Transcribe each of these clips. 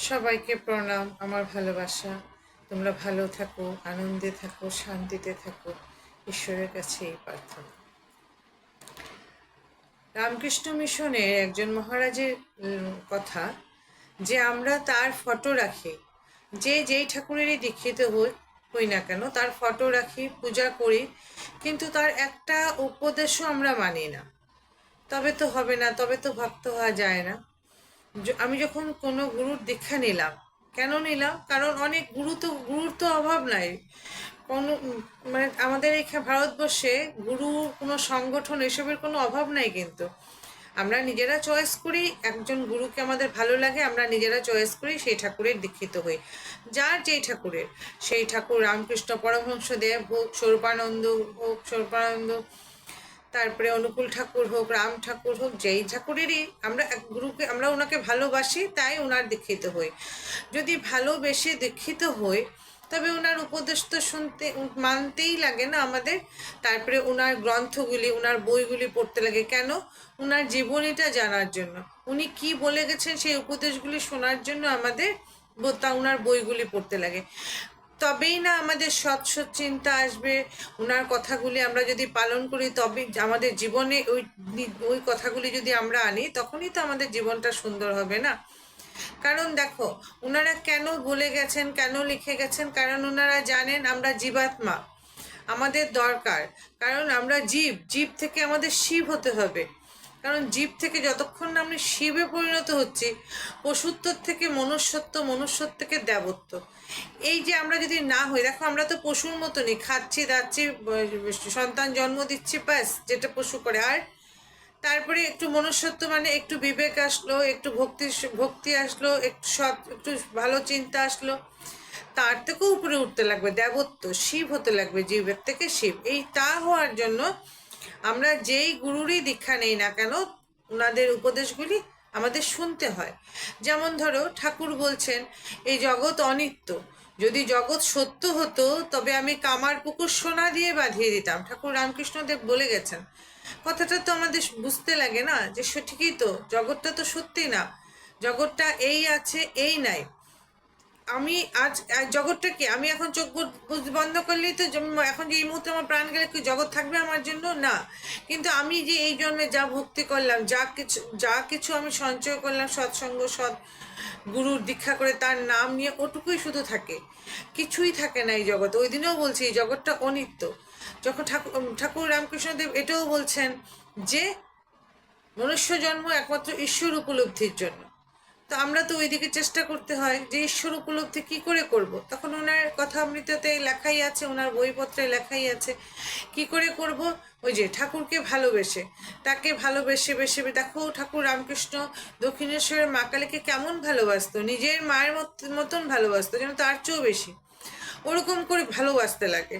সবাইকে প্রণাম, আমার ভালোবাসা। তোমরা ভালো থাকো, আনন্দে থাকো, শান্তিতে থাকো, ঈশ্বরের কাছে এই প্রার্থনা। রামকৃষ্ণ মিশনের একজন মহারাজের কথা, যে আমরা তার ফটো রাখি, যে যেই ঠাকুরেরই দীক্ষিত হই না কেন তার ফটো রাখি, পূজা করি, কিন্তু তার একটা উপদেশও আমরা মানি না। তবে তো হবে না, তবে তো ভক্ত হওয়া যায় না। আমি যখন কোনো গুরুর দীক্ষা নিলাম, কেন নিলাম? কারণ অনেক গুরুর তো অভাব নাই। কোনো মানে আমাদের এই ভারতবর্ষে গুরু, কোনো সংগঠন, এসবের কোনো অভাব নাই। কিন্তু আমরা নিজেরা চয়েস করি, একজন গুরুকে আমাদের ভালো লাগে, আমরা নিজেরা চয়েস করি, সেই ঠাকুরের দীক্ষিত হই। যার যেই ঠাকুরের, সেই ঠাকুর রামকৃষ্ণ পরমহংসদেব হোক, স্বরূপানন্দ, তারপরে অনুকূল ঠাকুর হোক, রাম ঠাকুর হোক, যেই ঠাকুরেরই আমরা এক গুরুকে, আমরা ওনাকে ভালোবাসি, তাই ওনার দীক্ষিত হই। যদি ভালোবেসে দীক্ষিত হই, তবে ওনার উপদেশ তো শুনতে মানতেই লাগে না আমাদের। তারপরে ওনার গ্রন্থগুলি, ওনার বইগুলি পড়তে লাগে। কেন? ওনার জীবনীটা জানার জন্য। উনি কি বলে গেছেন সেই উপদেশগুলি শোনার জন্য আমাদের ওনার বইগুলি পড়তে লাগে। তবেই না আমাদের সৎ সৎ চিন্তা আসবে। ওনার কথাগুলি আমরা যদি পালন করি, তবে আমাদের জীবনে ওই ওই কথাগুলি যদি আমরা আনি, তখনই তো আমাদের জীবনটা সুন্দর হবে না? কারণ দেখো, ওনারা কেন বলে গেছেন, কেন লিখে গেছেন? কারণ ওনারা জানেন আমরা জীবাত্মা, আমাদের দরকার। কারণ আমরা জীব থেকে আমাদের শিব হতে হবে। কারণ জীব থেকে যতক্ষণ না আমি শিবে পরিণত হচ্ছি, পশুত্ব থেকে মনুষ্যত্ব, মনুষ্যত্ব থেকে দেবত্ব, এই যে আমরা যদি না হই, দেখো আমরা তো পশুর মতনই খাচ্ছি দাচ্ছি, সন্তান জন্ম দিচ্ছি, ব্যাস, যেটা পশু করে। আর তারপরে একটু মনুষ্যত্ব, মানে একটু বিবেক আসলো, একটু ভক্তি আসলো, একটু সৎ, একটু ভালো চিন্তা আসলো, তার থেকেও উপরে উঠতে লাগবে, দেবত্ব, শিব হতে লাগবে, জীবের থেকে শিব। এই তা হওয়ার জন্য আমরা যেই গুরুরই দীক্ষা নেই না কেন, ওনাদের উপদেশগুলি আমাদের শুনতে হয়। যেমন ধরো, ঠাকুর বলছেন এই জগৎ অনিত্য। যদি জগৎ সত্য হতো, তবে আমি কামার পুকুর সোনা দিয়ে বাঁধিয়ে দিতাম। ঠাকুর রামকৃষ্ণদেব বলে গেছেন। কথাটা তো আমাদের বুঝতে লাগে না, যে ঠিকই তো, জগৎটা তো সত্যি না, জগৎটা এই আছে, এই নাই। আমি আজ জগৎটা কি, আমি এখন চোখ বন্ধ করলেই তো এখন যে এই মুহূর্তে আমার প্রাণ গেলে কি জগৎ থাকবে আমার জন্য? না। কিন্তু আমি যে এই জন্মে যা ভক্তি করলাম, যা কিছু আমি সঞ্চয় করলাম, সৎসঙ্গ, সৎ গুরুর দীক্ষা করে তার নাম নিয়ে, ওটুকুই শুধু থাকে, কিছুই থাকে না এই জগৎ। ওই দিনেও বলছি এই জগৎটা অনিত্য। যখন ঠাকুর রামকৃষ্ণদেব এটাও বলছেন যে মনুষ্য জন্ম একমাত্র ঈশ্বর উপলব্ধির জন্য। তো আমরা তো ওইদিকে চেষ্টা করতে হয় যে ঈশ্বর উপলব্ধি কি করে করব। তখন ওনার কথা অমৃততে লেখাই আছে, ওনার বইপত্রে লেখাই আছে কি করে করব। ওই যে ঠাকুরকে ভালোবেসে, তাকে ভালোবেসে বেসে, দেখো ঠাকুর রামকৃষ্ণ দক্ষিণেশ্বরের মা কালীকে কেমন ভালোবাসতো, নিজের মায়ের মতন ভালোবাসতো, যেন তার চেয়েও বেশি। ওরকম করে ভালোবাসতে লাগে।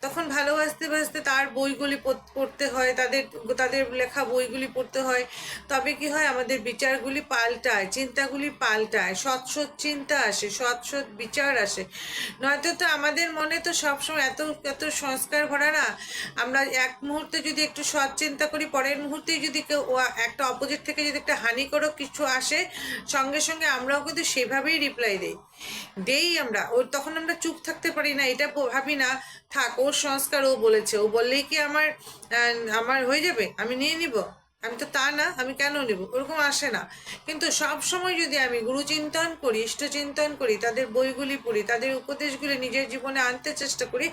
তখন ভালোবাসতে বাসতে তার বইগুলি পড়তে হয়, তাদের তাদের লেখা বইগুলি পড়তে হয়। তবে কি হয়, আমাদের বিচারগুলি পাল্টায়, চিন্তাগুলি পাল্টায়, সৎ সৎ চিন্তা আসে, সৎ সৎ বিচার আসে। নয়তো তো আমাদের মনে তো সবসময় এত এত সংস্কার ভরা না। আমরা এক মুহূর্তে যদি একটু সৎ চিন্তা করি, পরের মুহূর্তেই যদি কেউ একটা অপোজিট থেকে যদি একটা হানিকারক কিছু আসে, সঙ্গে সঙ্গে আমরাও কিন্তু সেভাবেই রিপ্লাই দেই আমরা। তখন আমরা চুপ থাকতে পারি না, এটা ভাবি না থাক, ওর সংস্কার, ও বলেছে, ও বললেই কি আমার আমার হয়ে যাবে, আমি নিয়ে নিব? আমি তো তা না, আমি কেন নেব? ওরকম আসে না। কিন্তু সব সময় যদি আমি গুরু চিন্তন করি, ইষ্ট চিন্তন করি, তাদের বইগুলি পড়ি, তাদের উপদেশগুলি নিজের জীবনে আনতে চেষ্টা করি,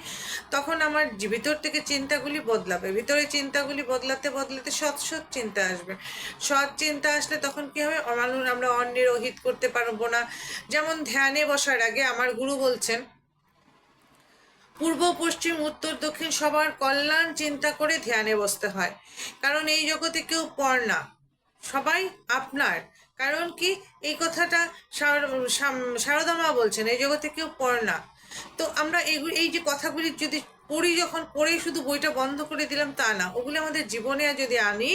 তখন আমার ভিতর থেকে চিন্তাগুলি বদলাবে। ভিতরে চিন্তাগুলি বদলাতে বদলাতে সৎ সৎ চিন্তা আসবে। সৎ চিন্তা আসলে তখন কি হবে, আমরা অন্যের অহিত করতে পারবো না। যেমন ধ্যানে বসার আগে আমার গুরু বলছেন, পূর্ব পশ্চিম উত্তর দক্ষিণ সবার কল্যাণ চিন্তা করে ধ্যানে বসতে হয়। কারণ এই জগতে কেউ পর না, সবাই আপনার। কারণ কি, এই কথাটা সারদা মা বলছেন, এই জগতে কেউ পর না। তো আমরা এই যে কথাগুলি যদি পড়ি, যখন পড়েই শুধু বইটা বন্ধ করে দিলাম তা না, ওগুলো আমাদের জীবনে যদি আনি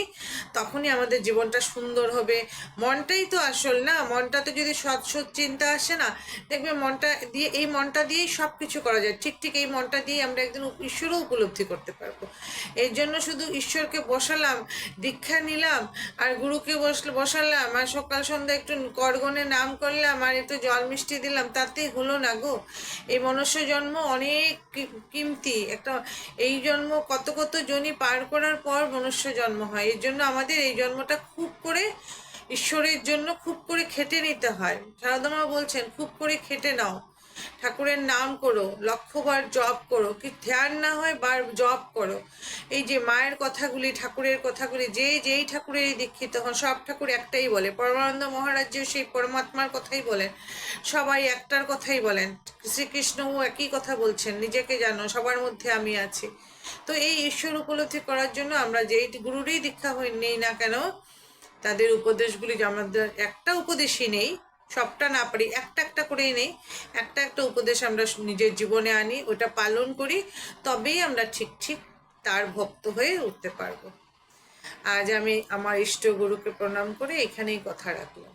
তখনই আমাদের জীবনটা সুন্দর হবে। মনটাই তো আসল না, মনটাতে যদি সৎ সৎ চিন্তা আসে না, দেখবে মনটা দিয়ে, এই মনটা দিয়েই সব কিছু করা যায়। ঠিক ঠিক এই মনটা দিয়ে আমরা একদিন ঈশ্বরও উপলব্ধি করতে পারবো। এর জন্য শুধু ঈশ্বরকে বসালাম, দীক্ষা নিলাম, আর গুরুকে বসালাম, আর সকাল সন্ধ্যা একটু করগণে নাম করলাম, আর একটু জল মিষ্টি দিলাম, তাতেই হলো না গো। এই মনুষ্য জন্ম অনেক কিমতি একটা। এই জন্ম কত কত জনি পার করার পর মনুষ্য জন্ম হয়। এর জন্য আমাদের এই জন্মটা খুব করে ঈশ্বরের জন্য খুব করে খেটে নিতে হয়। সারদামা বলছেন খুব করে খেটে নাও, ঠাকুরের নাম করো, লক্ষবার জপ করো, কি ধ্যান না হয় বার জপ করো। এই যে মায়ের কথাগুলি, ঠাকুরের কথাগুলি, যেই ঠাকুরেরই দীক্ষিত হন, সব ঠাকুর একটাই বলে। পরমানন্দ মহারাজও সেই পরমাত্মার কথাই বলেন, সবাই একটার কথাই বলেন। শ্রীকৃষ্ণও একই কথা বলছেন, নিজেকে জানো, সবার মধ্যে আমি আছি। তো এই ঈশ্বর উপলব্ধি করার জন্য আমরা যেই গুরুরই দীক্ষা নেই না কেন, তাদের উপদেশগুলি, আমাদের একটা উপদেশই নেই, সবটা না পারি, একটা একটা করেই নেই, একটা একটা উপদেশ আমরা নিজের জীবনে আনি, ওটা পালন করি, তবেই আমরা ঠিক ঠিক তার ভক্ত হয়ে উঠতে পারবো। আজ আমি আমার ইষ্ট গুরুকে প্রণাম করে এখানেই কথা রাখলাম।